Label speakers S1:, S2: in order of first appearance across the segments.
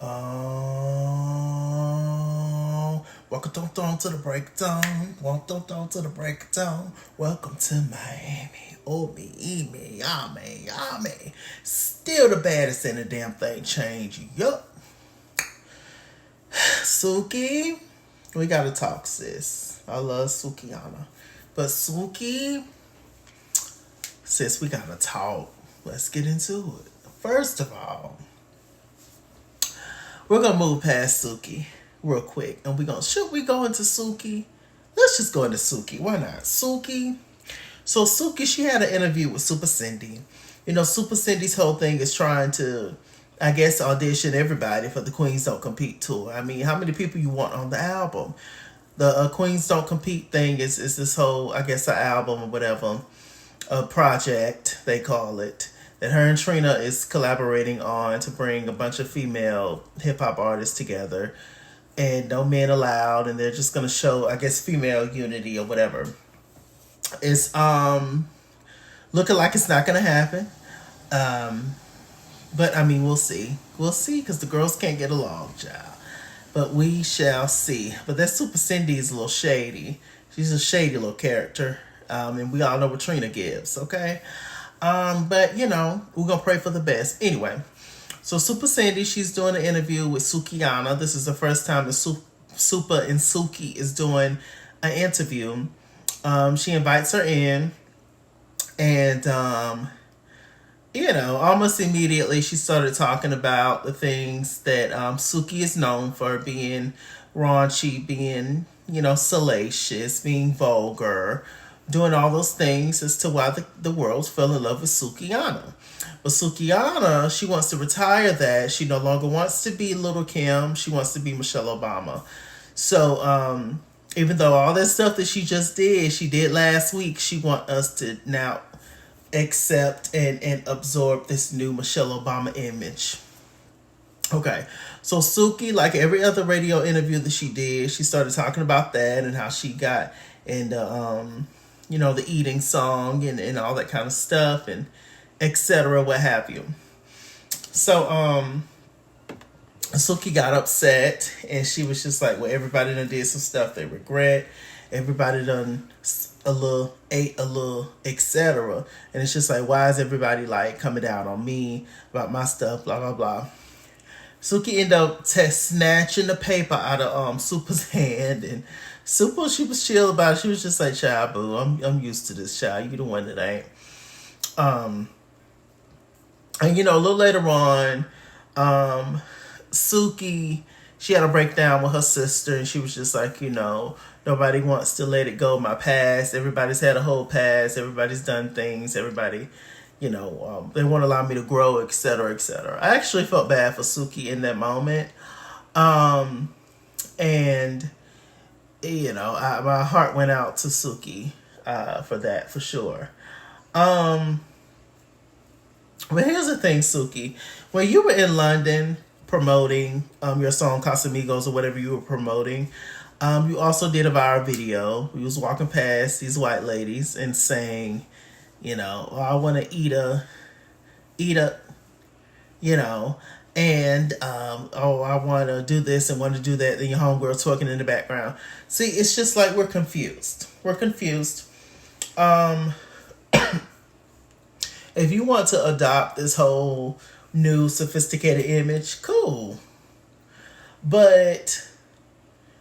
S1: Welcome to the breakdown. Welcome to the breakdown. Welcome to Miami. Oh me, Miami, Miami. Still the baddest in the damn thing. Change. Yup. Suki, we gotta talk, sis. I love Sukihana, but Suki, sis, we gotta talk. Let's get into it. First of all, we're gonna move past Suki real quick, and should we go into Suki? Let's just go into Suki. Why not? Suki. So Suki, she had an interview with Super Cindy. You know, Super Cindy's whole thing is trying to, I guess, audition everybody for the Queens Don't Compete tour. I mean, how many people you want on the album? The Queens Don't Compete thing is this whole, I guess, an album or whatever, a project they call it, that her and Trina is collaborating on to bring a bunch of female hip hop artists together, and no men allowed, and they're just gonna show, I guess, female unity or whatever. It's looking like it's not gonna happen. But I mean, we'll see. We'll see, because the girls can't get along, child. But we shall see. But that Super Cindy is a little shady. She's a shady little character. And we all know what Trina gives, okay? But, you know, we're going to pray for the best. Anyway, so Super Cindy, she's doing an interview with Sukihana. This is the first time that Super and Suki is doing an interview. She invites her in, and, you know, almost immediately she started talking about the things that Suki is known for, being raunchy, being, you know, salacious, being vulgar, doing all those things as to why the world fell in love with Sukihana. But Sukihana, she wants to retire that. She no longer wants to be Little Kim. She wants to be Michelle Obama. So even though all that stuff that she just did, she did last week, she wants us to now accept and absorb this new Michelle Obama image. Okay, so Suki, like every other radio interview that she did, she started talking about that and how she got into you know, the eating song and all that kind of stuff, and etc., what have you. So Suki got upset, and she was just like, well, everybody done did some stuff they regret. Everybody done ate a little, etc. And it's just like, why is everybody like coming down on me about my stuff, blah, blah, blah. Suki ended up snatching the paper out of Super's hand, and Super, she was chill about it. She was just like, child, boo, I'm used to this, child. You the one that ain't. And you know, a little later on, Suki, she had a breakdown with her sister, and she was just like, you know, nobody wants to let it go, my past. Everybody's had a whole past. Everybody's done things. Everybody, you know, they won't allow me to grow, etc., etc. I actually felt bad for Suki in that moment. And, you know, my heart went out to Suki for that, for sure. But here's the thing, Suki. When you were in London promoting your song Casamigos, or whatever you were promoting, you also did a viral video. We was walking past these white ladies and saying, you know, oh, I want to eat a, you know, and oh, I want to do this and want to do that. Then your homegirl talking in the background. See, it's just like we're confused. We're confused. If you want to adopt this whole new sophisticated image, cool. But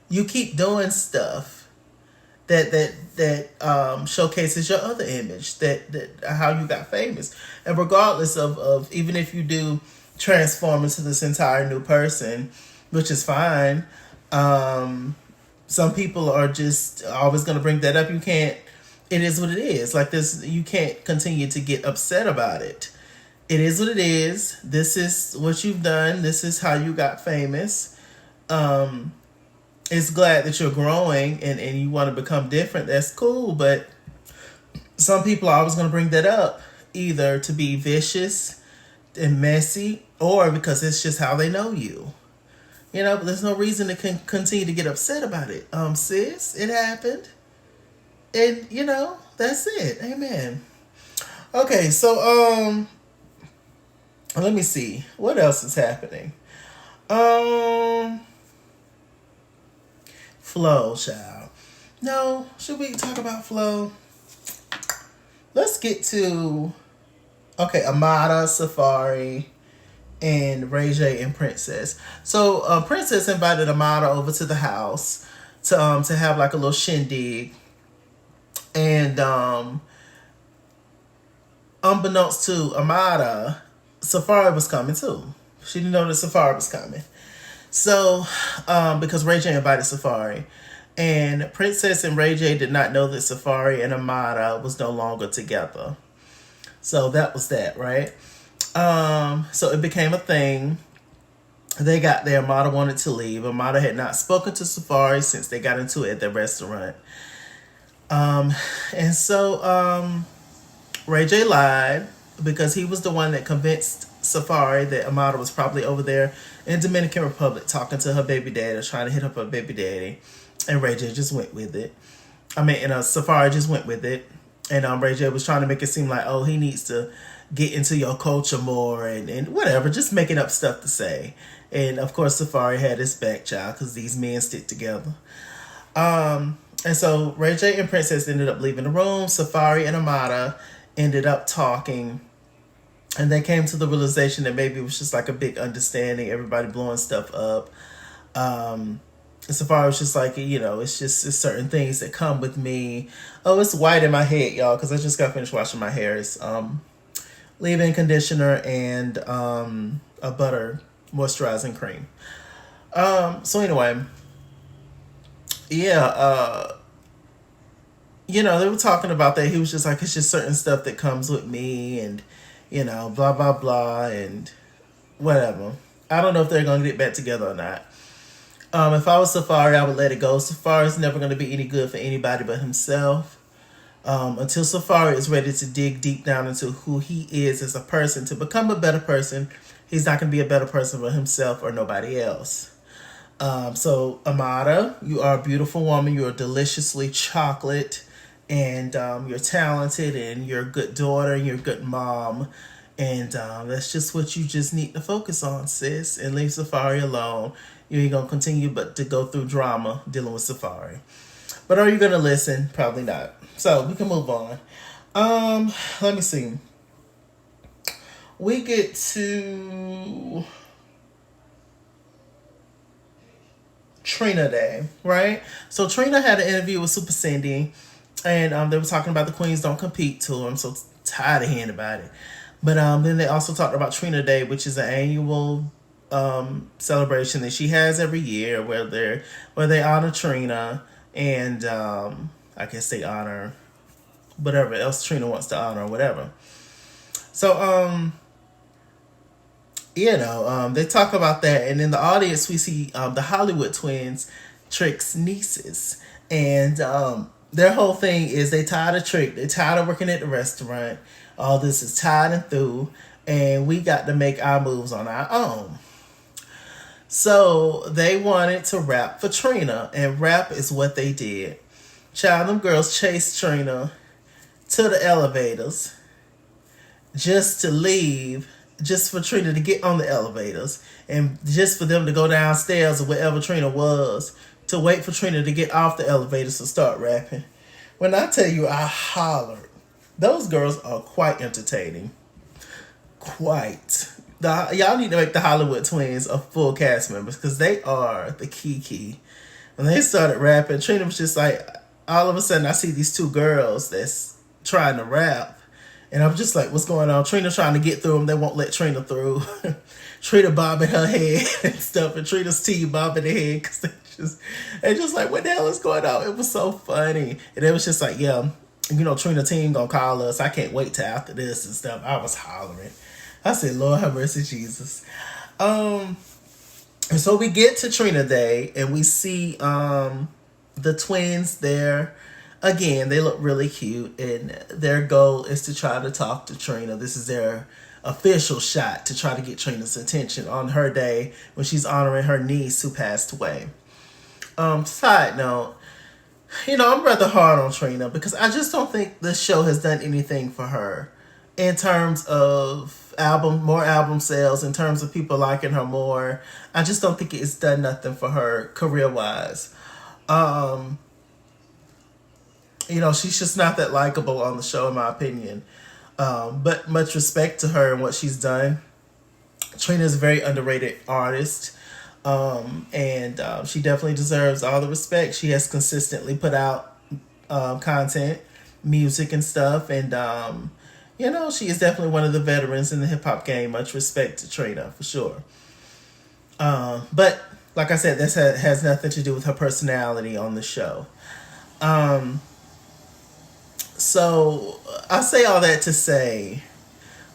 S1: you keep doing stuff that showcases your other image, that how you got famous. And regardless of even if you do transform into this entire new person, which is fine, some people are just always going to bring that up. You can't. It is what it is. Like this, you can't continue to get upset about it. It is what it is. This is what you've done. This is how you got famous. It's glad that you're growing and you want to become different. That's cool. But some people are always going to bring that up, either to be vicious and messy, or because it's just how they know you. You know, but there's no reason to continue to get upset about it. Sis, it happened. And, you know, that's it. Amen. Okay, so, let me see. What else is happening? Um, Flow, child. No, should we talk about Flow? Let's get to Amada, Safari, and Ray J and Princess. So Princess invited Amada over to the house to have like a little shindig, and unbeknownst to Amada, Safari was coming too. She didn't know that Safari was coming. So because Ray J invited Safari, and Princess and Ray J did not know that Safari and Amada was no longer together. So that was that, right? So it became a thing. They got there. Amada wanted to leave. Amada had not spoken to Safari since they got into it at the restaurant. And so Ray J lied because he was the one that convinced Safari that Amada was probably over there in Dominican Republic talking to her baby daddy, or trying to hit up her baby daddy. And Ray J just went with it. Safari just went with it. And Ray J was trying to make it seem like, oh, he needs to get into your culture more and whatever, just making up stuff to say. And of course, Safari had his back, child, because these men stick together. And so Ray J and Princess ended up leaving the room. Safari and Amada ended up talking. And they came to the realization that maybe it was just like a big understanding, everybody blowing stuff up. Safari was just like, it's certain things that come with me. Oh, it's white in my head, y'all, because I just got finished washing my hair. It's leave-in conditioner and a butter moisturizing cream. So anyway, yeah, they were talking about that. He was just like, it's just certain stuff that comes with me, and blah blah blah, and whatever. I don't know if they're gonna get back together or not. If I was Safari, I would let it go. Safari's never going to be any good for anybody but himself. Until Safari is ready to dig deep down into who he is as a person, to become a better person, he's not going to be a better person for himself or nobody else. So, Amada, you are a beautiful woman. You're deliciously chocolate. And you're talented. And you're a good daughter. And you're a good mom. And that's just what you just need to focus on, sis. And leave Safari alone. You ain't going to continue but to go through drama dealing with Safari. But are you going to listen? Probably not. So we can move on. Let me see. We get to Trina Day, right? So Trina had an interview with Super Cindy, and they were talking about the Queens Don't Compete tour. I'm so tired of hearing about it. But then they also talked about Trina Day, which is an annual celebration that she has every year where they honor Trina, and I guess they honor whatever else Trina wants to honor or whatever. So they talk about that, and in the audience we see the Hollywood twins, Trick's nieces, and their whole thing is they tired of Trick, they tired of working at the restaurant, all this is tired and through, and we got to make our moves on our own. So they wanted to rap for Trina, and rap is what they did. Child, them girls chased Trina to the elevators just to leave, just for Trina to get on the elevators, and just for them to go downstairs or wherever Trina was to wait for Trina to get off the elevators to start rapping. When I tell you I hollered, those girls are quite entertaining. Quite. Y'all need to make the Hollywood twins a full cast members, because they are the key. When they started rapping, Trina was just like, all of a sudden I see these two girls that's trying to rap, and I'm just like, what's going on? Trina trying to get through them, they won't let Trina through. Trina bobbing her head and stuff, and Trina's T bobbing her head, because they just like, what the hell is going on? It was so funny. And it was just like, yeah, Trina team gonna call us, I can't wait till after this and stuff. I was hollering. I said, Lord have mercy, Jesus. And so we get to Trina Day, and we see the twins there. Again, they look really cute, and their goal is to try to talk to Trina. This is their official shot to try to get Trina's attention on her day when she's honoring her niece who passed away. Side note, I'm rather hard on Trina because I just don't think the show has done anything for her in terms of more album sales, in terms of people liking her more. I just don't think it's done nothing for her career wise. She's just not that likable on the show, in my opinion. But much respect to her and what she's done. Trina is a very underrated artist. And she definitely deserves all the respect. She has consistently put out content, music and stuff. And, she is definitely one of the veterans in the hip hop game. Much respect to Trina, for sure. But like I said, this has nothing to do with her personality on the show. So I say all that to say,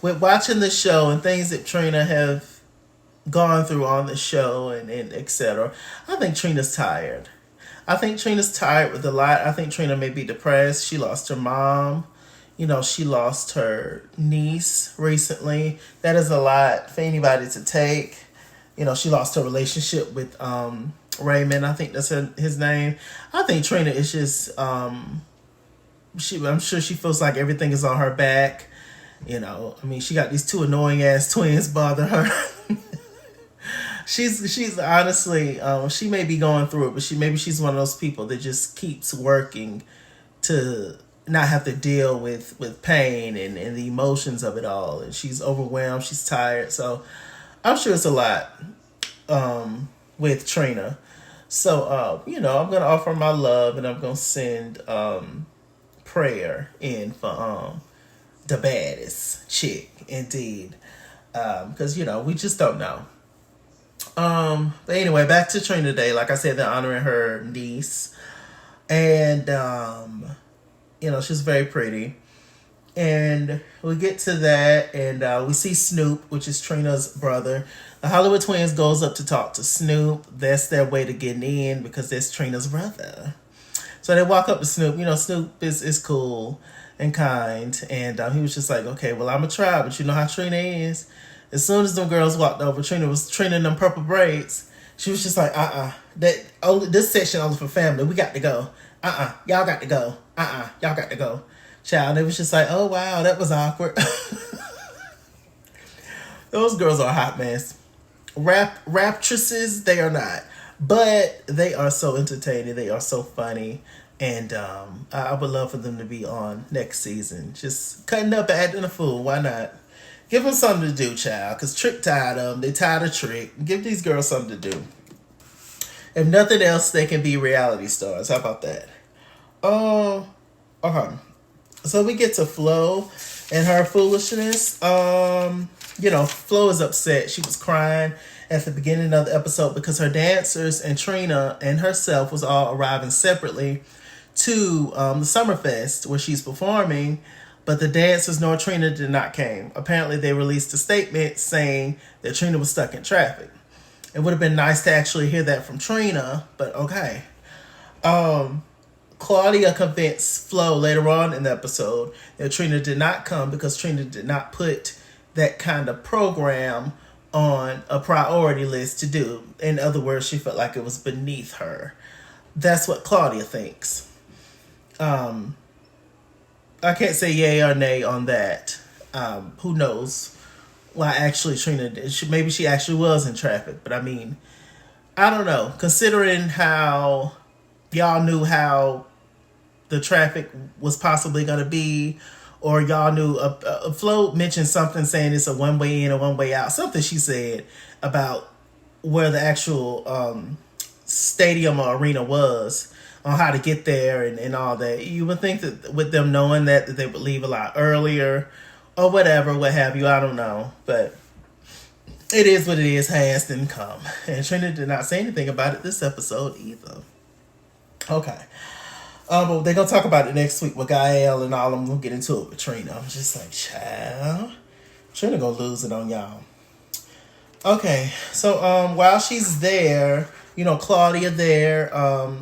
S1: with watching the show and things that Trina have gone through on the show and etc., I think Trina's tired. I think Trina's tired with a lot. I think Trina may be depressed. She lost her mom. She lost her niece recently. That is a lot for anybody to take. She lost her relationship with Raymond. I think that's his name. I think Trina is just I'm sure she feels like everything is on her back. She got these two annoying ass twins bother her. She's honestly, she may be going through it, but she's one of those people that just keeps working to not have to deal with pain and the emotions of it all. And she's overwhelmed. She's tired. So I'm sure it's a lot with Trina. So, I'm going to offer my love, and I'm going to send prayer in for the baddest chick, indeed. Because, we just don't know. But anyway, back to Trina Day. Like I said, they're honoring her niece. And, she's very pretty. And we get to that, and we see Snoop, which is Trina's brother. The Hollywood Twins goes up to talk to Snoop. That's their way to get in, because that's Trina's brother. So they walk up to Snoop. Snoop is cool and kind. And he was just like, okay, well, I'm going to try, but you know how Trina is. As soon as them girls walked over, Trina was training them purple braids. She was just like, this section only for family. We got to go. Y'all got to go. Y'all got to go. Child, it was just like, oh, wow, that was awkward. Those girls are a hot mess. Raptresses, they are not. But they are so entertaining. They are so funny. And I would love for them to be on next season. Just cutting up and acting a fool. Why not? Give them something to do, child. Because Trick tired of them. They tired of Trick. Give these girls something to do. If nothing else, they can be reality stars. How about that? So we get to Flo and her foolishness. Flo is upset. She was crying at the beginning of the episode because her dancers and Trina and herself was all arriving separately to the Summerfest where she's performing, but the dancers nor Trina did not came. Apparently they released a statement saying that Trina was stuck in traffic. It would have been nice to actually hear that from Trina, but okay. Claudia convinced Flo later on in the episode that Trina did not come because Trina did not put that kind of program on a priority list to do. In other words, she felt like it was beneath her. That's what Claudia thinks. I can't say yay or nay on that. Who knows why actually Trina did. Maybe she actually was in traffic, but I mean, I don't know. Considering how y'all knew how the traffic was possibly going to be, or y'all knew, Flo mentioned something saying it's a one-way in or one-way out. Something she said about where the actual stadium or arena was, on how to get there and all that. You would think that with them knowing that they would leave a lot earlier or whatever, what have you. I don't know. But it is what it is. Has didn't come. And Trina did not say anything about it this episode either. Okay. But they're going to talk about it next week with Gael and all of them. We'll get into it with Trina. I'm just like, child, Trina going to lose it on y'all. Okay. So while she's there, Claudia there,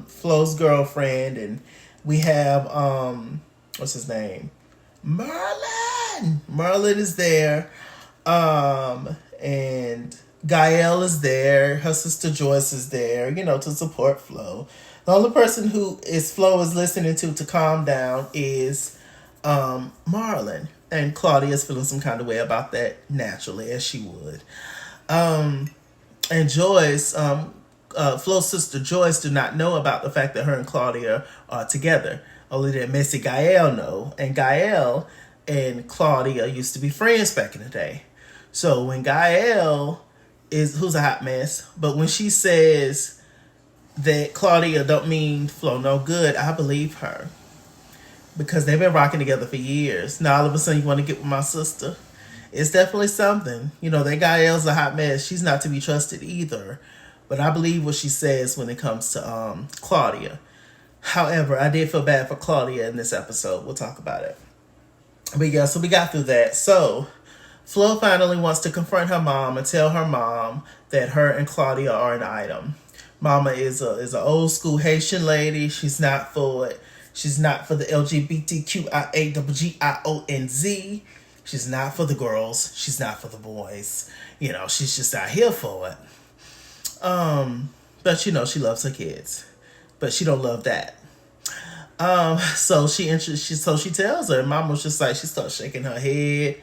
S1: Flo's girlfriend, and we have, what's his name? Merlin! Merlin is there. And Gael is there. Her sister Joyce is there, to support Flo. The only person who Flo is listening to calm down is Marlon. And Claudia's feeling some kind of way about that naturally, as she would. And Joyce, Flo's sister Joyce, do not know about the fact that her and Claudia are together. Only that Missy Gael know. And Gael and Claudia used to be friends back in the day. So when Gael who's a hot mess, but when she says that Claudia don't mean Flo no good, I believe her. Because they've been rocking together for years. Now all of a sudden you want to get with my sister. It's definitely something. You know, that Gael's a hot mess. She's not to be trusted either. But I believe what she says when it comes to Claudia. However, I did feel bad for Claudia in this episode. We'll talk about it. But yeah, so we got through that. So Flo finally wants to confront her mom and tell her mom that her and Claudia are an item. Mama is an old school Haitian lady. She's not for it. She's not for the LGBTQIAGGIONZ. She's not for the girls. She's not for the boys. You know, she's just not here for it. But you know, she loves her kids. But she don't love that. So she tells her, Mama was just like, she starts shaking her head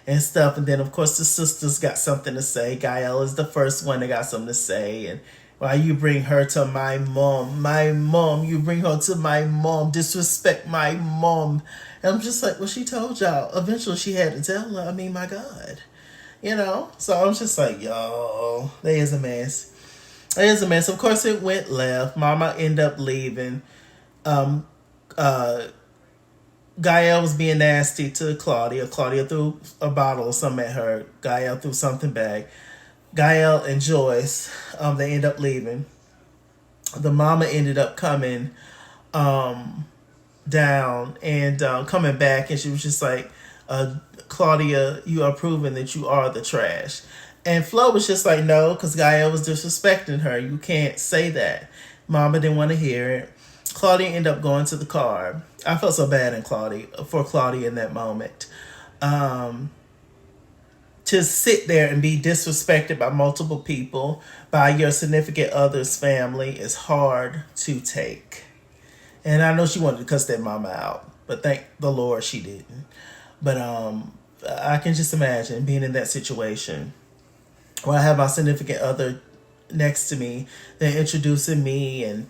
S1: and stuff. And then of course the sisters got something to say. Gael is the first one that got something to say. And why you bring her to my mom, you bring her to my mom, disrespect my mom. And I'm just like, well, she told y'all. Eventually she had to tell her, I mean, my God. You know? So I'm just like, yo, there is a mess. There is a mess. Of course it went left. Mama ended up leaving. Gael was being nasty to Claudia. Claudia threw a bottle or something at her. Gael threw something back. Gael and Joyce, they end up leaving. The mama ended up coming down and coming back, and she was just like, Claudia, you are proving that you are the trash. And Flo was just like, no, because Gael was disrespecting her. You can't say that. Mama didn't want to hear it. Claudia ended up going to the car. I felt so bad for Claudia in that moment. To sit there and be disrespected by multiple people, by your significant other's family, is hard to take. And I know she wanted to cuss that mama out, but thank the Lord she didn't. But I can just imagine being in that situation where I have my significant other next to me, they're introducing me, and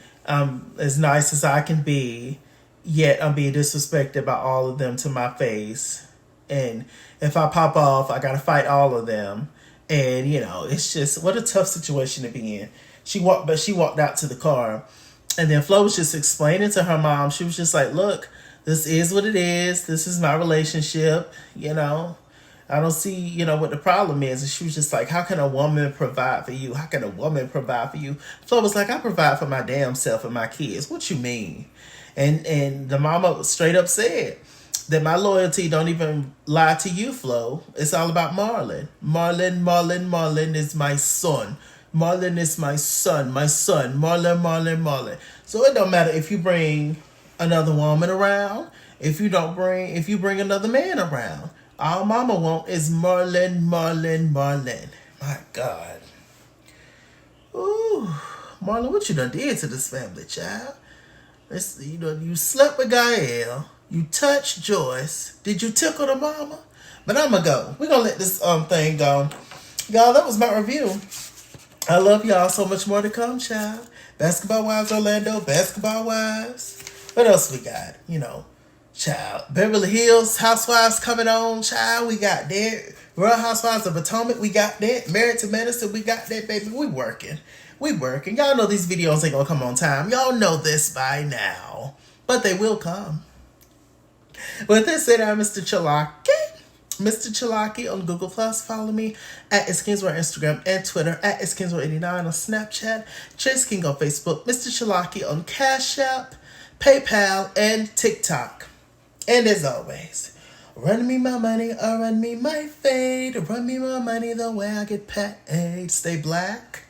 S1: as nice as I can be, yet I'm being disrespected by all of them to my face. And if I pop off, I gotta fight all of them. And you know, it's just, what a tough situation to be in. She walked out to the car, and then Flo was just explaining to her mom. She was just like, look, this is what it is. This is my relationship. You know, I don't see, you know, what the problem is. And she was just like, how can a woman provide for you? How can a woman provide for you? Flo was like, I provide for my damn self and my kids. What you mean? And the mama straight up said that my loyalty don't even lie to you, Flo. It's all about Marlon. Marlon is my son. Marlon is my son. Marlon. So it don't matter if you bring another woman around, if you bring another man around. All mama want is Marlon. My God. Ooh, Marlon, what you done did to this family, child? You slept with Gael. You touched Joyce. Did you tickle the mama? But I'm going to go. We're going to let this thing go. Y'all, that was my review. I love y'all. So much more to come, child. Basketball Wives Orlando. Basketball Wives. What else we got? You know, child. Beverly Hills Housewives coming on, child. We got that. Real Housewives of Potomac. We got that. Married to Medicine. We got that, baby. We working. Y'all know these videos ain't going to come on time. Y'all know this by now. But they will come. With that said, I'm MrChalaki. MrChalaki on Google+. Follow me at @iskinswear on Instagram and Twitter, at @iskinswear89 on Snapchat, Chase King on Facebook, MrChalaki on Cash App, PayPal, and TikTok. And as always, run me my money or run me my fade. Run me my money the way I get paid. Stay black.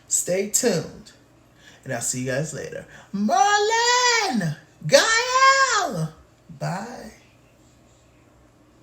S1: Stay tuned. And I'll see you guys later. Marlon! Gael! Bye.